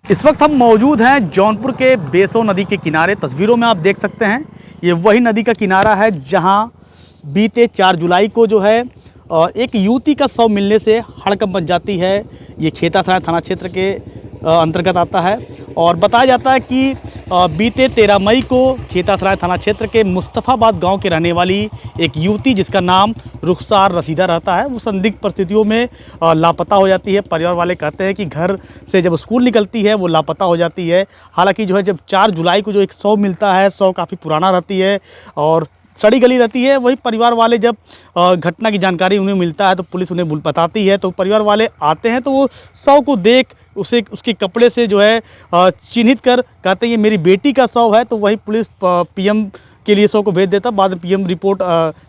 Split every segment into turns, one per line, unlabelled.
इस वक्त हम मौजूद हैं जौनपुर के बेसो नदी के किनारे। तस्वीरों में आप देख सकते हैं ये वही नदी का किनारा है जहां बीते 4 जुलाई को जो है एक युवती का शव मिलने से हड़कंप मच जाती है। ये खेतासराय थाना क्षेत्र के अंतर्गत आता है और बताया जाता है कि बीते 13 मई को खेतासराय थाना क्षेत्र के मुस्तफ़ाबाद गांव के रहने वाली एक युवती जिसका नाम रुखसार रसीदा रहता है, वो संदिग्ध परिस्थितियों में लापता हो जाती है। परिवार वाले कहते हैं कि घर से जब स्कूल निकलती है वो लापता हो जाती है। हालांकि जो है जब 4 जुलाई को जो एक शव मिलता है, शव काफ़ी पुराना रहती है और सड़ी गली रहती है। वही परिवार वाले जब घटना की जानकारी उन्हें मिलता है तो पुलिस उन्हें बताती है, तो परिवार वाले आते हैं तो वो शव को देख उसे उसके कपड़े से जो है चिन्हित कर कहते हैं ये मेरी बेटी का शव है। तो वही पुलिस पीएम के लिए शव को भेज देता। बाद में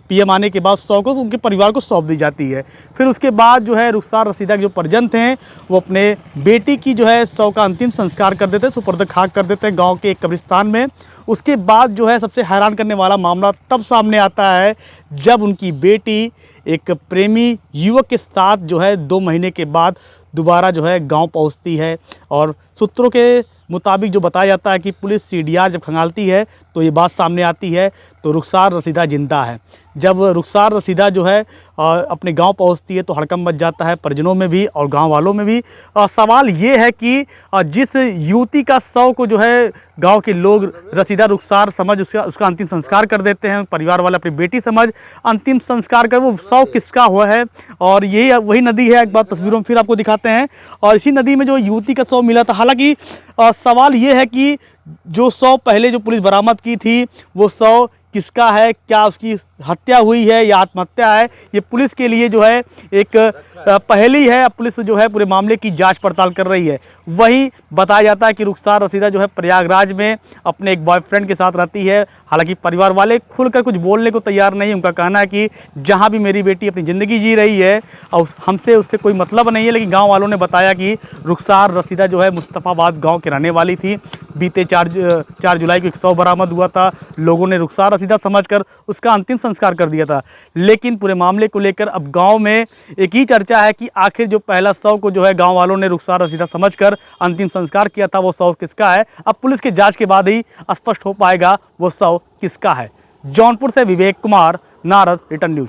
पीएम आने के बाद शव को उनके परिवार को सौंप दी जाती है। फिर उसके बाद जो है रुखसार रसीदा के जो परिजन थे वो अपने बेटी की जो है शव का अंतिम संस्कार कर देते हैं, सुपुर्द खाक कर देते हैं गांव के एक कब्रिस्तान में। उसके बाद जो है सबसे हैरान करने वाला मामला तब सामने आता है जब उनकी बेटी एक प्रेमी युवक के साथ जो है 2 महीने के बाद दोबारा जो है गांव पहुंचती है। और सूत्रों के मुताबिक जो बताया जाता है कि पुलिस सीडीआर जब खंगालती है तो ये बात सामने आती है तो रुखसार रसीदा जिंदा है। जब रुखसार रसीदा जो है अपने गांव पहुंचती है तो हड़कंप मच जाता है परिजनों में भी और गांव वालों में भी। सवाल ये है कि जिस युवती का शव को जो है गांव के लोग रसीदा रुखसार समझ उसका अंतिम संस्कार कर देते हैं, परिवार वाले अपनी बेटी समझ अंतिम संस्कार कर, वो शव किसका हुआ है। और यही वही नदी है, एक बार तस्वीरों में फिर आपको दिखाते हैं। और इसी नदी में जो युवती का शव मिला था। हालांकि सवाल ये है कि जो शव पहले जो पुलिस बरामद की थी वो शव किसका है, क्या उसकी हत्या हुई है या आत्महत्या है, ये पुलिस के लिए जो है एक पहेली है। पुलिस जो है पूरे मामले की जांच पड़ताल कर रही है। वहीं बताया जाता है कि रुखसार रसीदा जो है प्रयागराज में अपने एक बॉयफ्रेंड के साथ रहती है। हालांकि परिवार वाले खुलकर कुछ बोलने को तैयार नहीं। उनका कहना है कि जहां भी मेरी बेटी अपनी ज़िंदगी जी रही है और हमसे उससे कोई मतलब नहीं है। लेकिन गांव वालों ने बताया कि रुखसार रसीदा जो है मुस्तफ़ाबाद गांव के रहने वाली थी। बीते 4 जुलाई को एक शव बरामद हुआ था। लोगों ने रुखसार रसीदा समझकर उसका अंतिम संस्कार कर दिया था। लेकिन पूरे मामले को लेकर अब गाँव में एक ही चर्चा है कि आखिर जो पहला शव को जो है गाँव वालों ने रुखसार रसीदा समझकर अंतिम संस्कार किया था वो शव किसका है। अब पुलिस के जांच के बाद ही स्पष्ट हो पाएगा वो शव किसका है। जौनपुर से विवेक कुमार, नारद, रिटर्न न्यूज।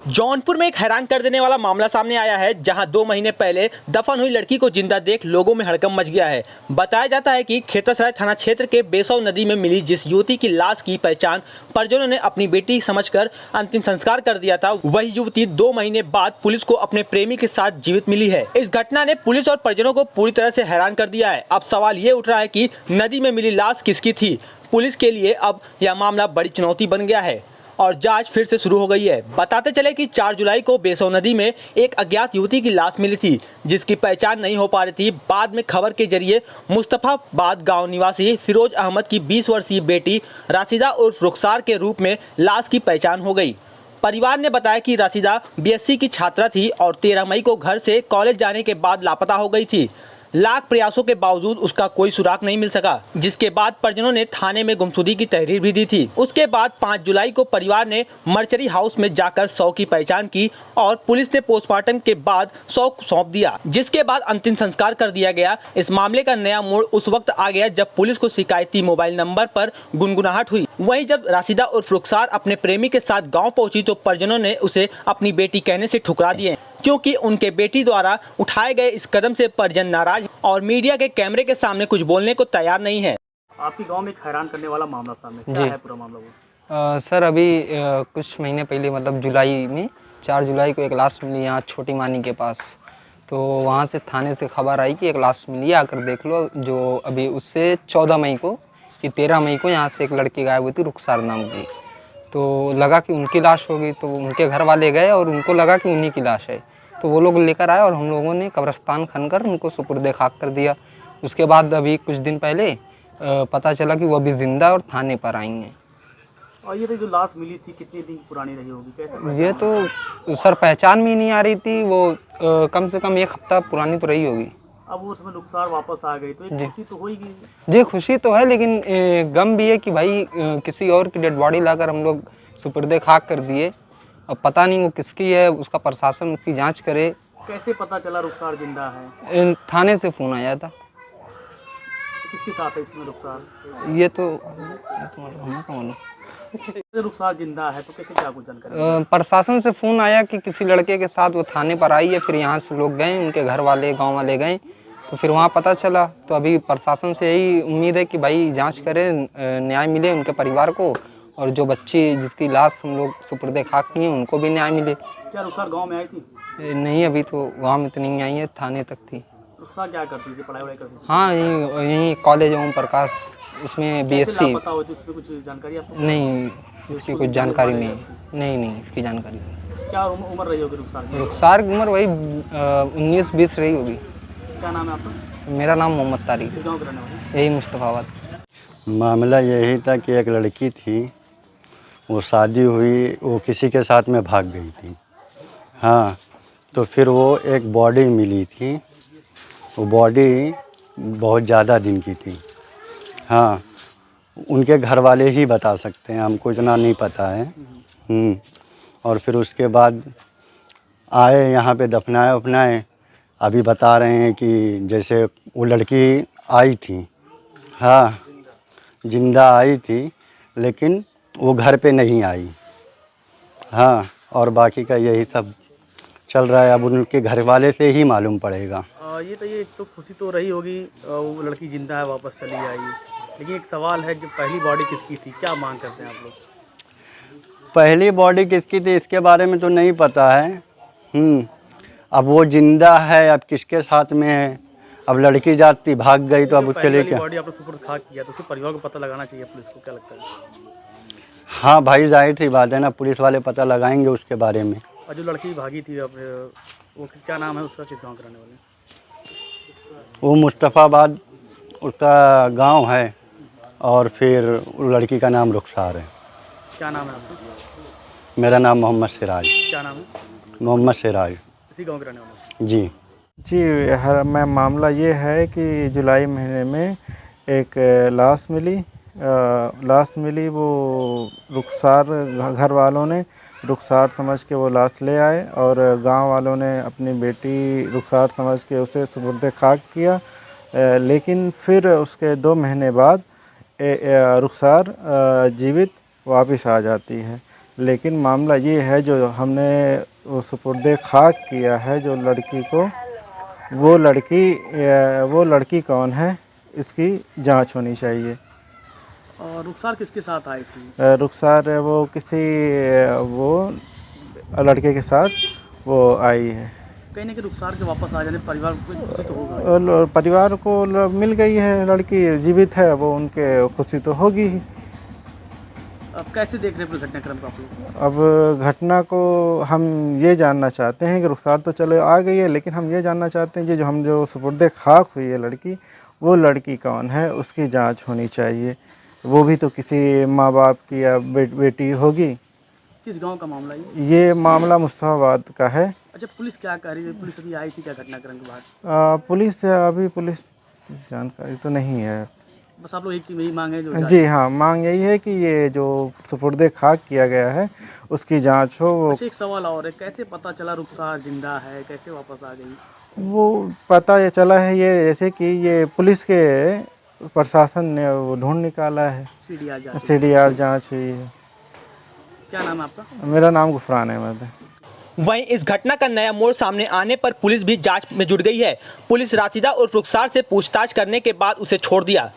जौनपुर में एक हैरान कर देने वाला मामला सामने आया है जहां 2 महीने पहले दफन हुई लड़की को जिंदा देख लोगों में हड़कंप मच गया है। बताया जाता है कि खेतासराय थाना क्षेत्र के बेसो नदी में मिली जिस युवती की लाश की पहचान परिजनों ने अपनी बेटी समझकर अंतिम संस्कार कर दिया था, वही युवती 2 महीने बाद पुलिस को अपने प्रेमी के साथ जीवित मिली है। इस घटना ने पुलिस और परिजनों को पूरी तरह से हैरान कर दिया है। अब सवाल ये उठ रहा है कि नदी में मिली लाश किसकी थी। पुलिस के लिए अब यह मामला बड़ी चुनौती बन गया है और जांच फिर से शुरू हो गई है। बताते चले कि 4 जुलाई को बेसो नदी में एक अज्ञात युवती की लाश मिली थी जिसकी पहचान नहीं हो पा रही थी। बाद में खबर के जरिए मुस्तफ़ाबाद गांव निवासी फिरोज अहमद की 20 वर्षीय बेटी राशिदा उर्फ रुखसार के रूप में लाश की पहचान हो गई। परिवार ने बताया कि राशिदा बीएससी की छात्रा थी और 13 मई को घर से कॉलेज जाने के बाद लापता हो गई थी। लाख प्रयासों के बावजूद उसका कोई सुराग नहीं मिल सका, जिसके बाद परिजनों ने थाने में गुमशुदगी की तहरीर भी दी थी। उसके बाद 5 जुलाई को परिवार ने मर्चरी हाउस में जाकर शव की पहचान की और पुलिस ने पोस्टमार्टम के बाद शव सौंप दिया, जिसके बाद अंतिम संस्कार कर दिया गया। इस मामले का नया मोड़ उस वक्त आ गया जब पुलिस को शिकायती मोबाइल नंबर पर गुनगुनाहट हुई। वहीं जब राशिदा उर्फ रुखसार अपने प्रेमी के साथ गाँव पहुंची तो परिजनों ने उसे अपनी बेटी कहने से ठुकरा दिए, क्योंकि उनके बेटी द्वारा उठाए गए इस कदम से परिजन नाराज और मीडिया के कैमरे के सामने कुछ बोलने को तैयार नहीं है।
आपके गांव में एक हैरान करने वाला मामला सामने क्या है पूरा मामला वो?
सर अभी कुछ महीने पहले मतलब जुलाई में 4 जुलाई को एक लाश मिली यहाँ छोटी मानी के पास। तो वहाँ से थाने से खबर आई कि एक लाश मिली, आकर देख लो। जो अभी उससे 14 मई को कि 13 मई को यहाँ से एक लड़की गायब हुई थी रुखसार नाम की। तो लगा कि उनकी लाश होगी, तो उनके घर वाले गए और उनको लगा कि उन्हीं की लाश है। तो वो लोग लेकर आए और हम लोगों ने कब्रिस्तान खनकर उनको सुपुर्द खाक कर दिया। उसके बाद अभी कुछ दिन पहले पता चला कि वो अभी जिंदा और थाने पर आई हैं।
और ये जो लाश मिली थी कितनी दिन पुरानी रही होगी, कैसे?
ये तो सर पहचान में नहीं आ रही थी। वो कम से कम 1 हफ्ता पुरानी तो रही होगी।
अब वो उसमें रुखसार वापस आ गई तो एक खुशी तो होगी।
जी खुशी तो है, लेकिन गम भी है कि भाई किसी और की डेड बॉडी लाकर हम लोग सुपुर्द खाक कर दिए। अब पता नहीं वो किसकी है, उसका प्रशासन उसकी जांच करे।
कैसे पता चला रुखसार जिंदा है?
थाने से फ़ोन आया था।
किसके साथ है इसमें रुखसार?
ये तो हमें कौन मालूम।
रुखसार जिंदा है तो कैसे, क्या कुछ जानकारी?
प्रशासन से फ़ोन आया कि किसी लड़के के साथ वो थाने पर आई है, फिर यहाँ से लोग गए, उनके घर वाले गांव वाले गए, तो फिर वहाँ पता चला। तो अभी प्रशासन से यही उम्मीद है कि भाई जांच करें, न्याय मिले उनके परिवार को, और जो बच्ची जिसकी लाश हम लोग सुपुर्दे खाक की हैं उनको भी न्याय मिले।
क्या रुखसार गाँव में आई थी?
नहीं, अभी तो गाँव में तो नहीं आई है, थाने तक थी।
रुखसार क्या करती थी, पढ़ाई वढ़ाई करती थी?
हाँ, यहीं कॉलेज ओम प्रकाश, उसमें BSc।
लापता हो तो इसमें कुछ जानकारी आपको?
नहीं, इसकी कुछ जानकारी नहीं, इसकी जानकारी नहीं।
क्या उम्र रही होगी रुखसार की?
रुखसार की उम्र वही 19-20 रही होगी।
क्या नाम है आपका?
मेरा नाम मोहम्मद तारिक,
किस गाँव के रहने वाले?
यही मुस्तफाबाद।
मामला यही था कि एक लड़की थी, वो शादी हुई, वो किसी के साथ में भाग गई थी। हाँ, तो फिर वो एक बॉडी मिली थी, वो बॉडी बहुत ज़्यादा दिन की थी। हाँ, उनके घर वाले ही बता सकते हैं, हमको इतना नहीं पता है। और फिर उसके बाद आए यहाँ पे दफनाए वफनाए। अभी बता रहे हैं कि जैसे वो लड़की आई थी, हाँ जिंदा आई थी, लेकिन वो घर पे नहीं आई। हाँ, और बाकी का यही सब चल रहा है, अब उनके घर वाले से ही मालूम पड़ेगा।
ये तो खुशी तो रही होगी, वो लड़की जिंदा है, वापस चली आई, लेकिन एक सवाल है कि पहली बॉडी किसकी थी, क्या मांग करते हैं आप लोग?
पहली बॉडी किसकी थी इसके बारे में तो नहीं पता है। अब वो जिंदा है, अब किसके साथ में है, अब लड़की जाती भाग गई तो अब उसके लिए क्या?
बॉडी आपने सुपुर्द खाक किया तो उसके परिवार को पता लगाना चाहिए पुलिस को, क्या लगता है?
हाँ भाई, जाहिर सी बात है ना, पुलिस वाले पता लगाएंगे उसके बारे में।
और जो लड़की भागी थी, अब वो क्या नाम है उसका, किस गाँव के रहने वाले?
वो मुस्तफ़ाबाद उसका गांव है, और फिर लड़की का नाम रुखसार है।
क्या नाम है आपका?
मेरा नाम मोहम्मद सिराज।
क्या नाम है?
मोहम्मद सिराज।
इसी गाँव के रहने वाले?
जी
मैं मामला ये है कि जुलाई महीने में एक लाश मिली। वो रुखसार, घर वालों ने रुखसार समझ के वो लाश ले आए, और गांव वालों ने अपनी बेटी रुखसार समझ के उसे सुपुर्दे खाक किया। लेकिन फिर उसके 2 महीने बाद रुखसार जीवित वापस आ जाती है। लेकिन मामला ये है, जो हमने वो सुपुर्दे खाक किया है जो लड़की को, वो लड़की कौन है, इसकी जांच होनी चाहिए।
और रुखसार किसके साथ आई थी?
रुखसार वो लड़के के साथ वो आई है।
कहीं ना कहीं रुखसार के वापस आ जाने परिवार को खुशी तो होगा?
और परिवार को मिल गई है, लड़की जीवित है, वो उनके खुशी तो होगी ही।
अब कैसे देख रहे हैं पूरे घटनाक्रम को आप लोग?
अब घटना को हम ये जानना चाहते हैं कि रुखसार तो चलो आ गई है, लेकिन हम ये जानना चाहते हैं कि जो सुपुर्दे खाक हुई है लड़की, वो लड़की कौन है, उसकी जांच होनी चाहिए। वो भी तो किसी माँ बाप की या बेटी होगी।
किस गांव का मामला
ये मामला मुस्तफाबाद का है।
अच्छा, पुलिस क्या कह रही है? पुलिस अभी आई थी क्या घटनाक्रम के बाद?
पुलिस जानकारी तो नहीं है।
बस आप लोग एक यही मांग है जो?
जी हाँ, मांग यही है कि ये जो सुपुर्दे खाक किया गया है उसकी जांच हो। वो
अच्छा, एक सवाल और है, कैसे पता चला रुखसार जिंदा है, कैसे वापस आ गई?
वो पता ये चला है, ये जैसे कि ये पुलिस के प्रशासन ने वो ढूंढ निकाला है। CDR जांच हुई है।
क्या नाम है आपका?
मेरा नाम गुफरान अहमद है।
वहीं इस घटना का नया मोड़ सामने आने पर पुलिस भी जांच में जुट गई है। पुलिस राशिदा और रुखसार से पूछताछ करने के बाद उसे छोड़ दिया।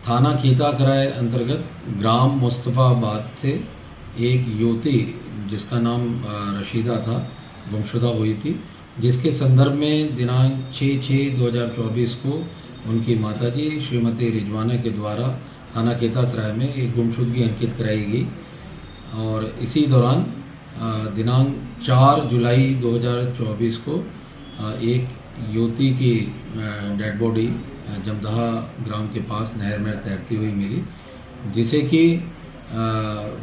थाना खीतासराय अंतर्गत ग्राम मुस्तफ़ाबाद से एक युवती जिसका नाम रशीदा था, गुमशुदा हुई थी, जिसके संदर्भ में दिनांक 6/6/2024 को उनकी माताजी श्रीमती रिजवाना के द्वारा थाना खीतासराय में एक गुमशुदगी अंकित कराई गई। और इसी दौरान दिनांक 4 जुलाई 2024 को एक युवती की डेड बॉडी जमदहा ग्राम के पास नहर में तैरती हुई मिली, जिसे कि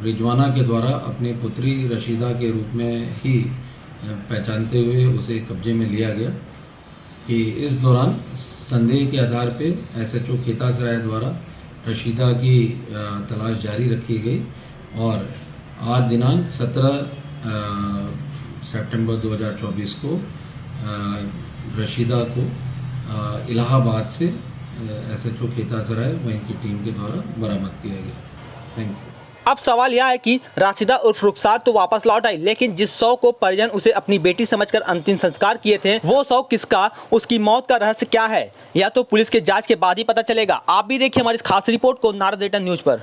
रिजवाना के द्वारा अपनी पुत्री रशीदा के रूप में ही पहचानते हुए उसे कब्जे में लिया गया। कि इस दौरान संदेह के आधार पे SHO खीतासराय द्वारा रशीदा की तलाश जारी रखी गई, और आज दिनांक 17 सितंबर 2024 को रशीदा को इलाहाबाद से SHO खेतासराय वहीं की टीम के द्वारा बरामद किया गया। Thank you.
अब सवाल यह है कि राशिदा उर्फ रुखसार तो वापस लौट आई, लेकिन जिस शव को परिजन उसे अपनी बेटी समझकर अंतिम संस्कार किए थे, वो शव किसका, उसकी मौत का रहस्य क्या है, या तो पुलिस के जांच के बाद ही पता चलेगा। आप भी देखिए हमारी इस खास रिपोर्ट को नारद न्यूज पर।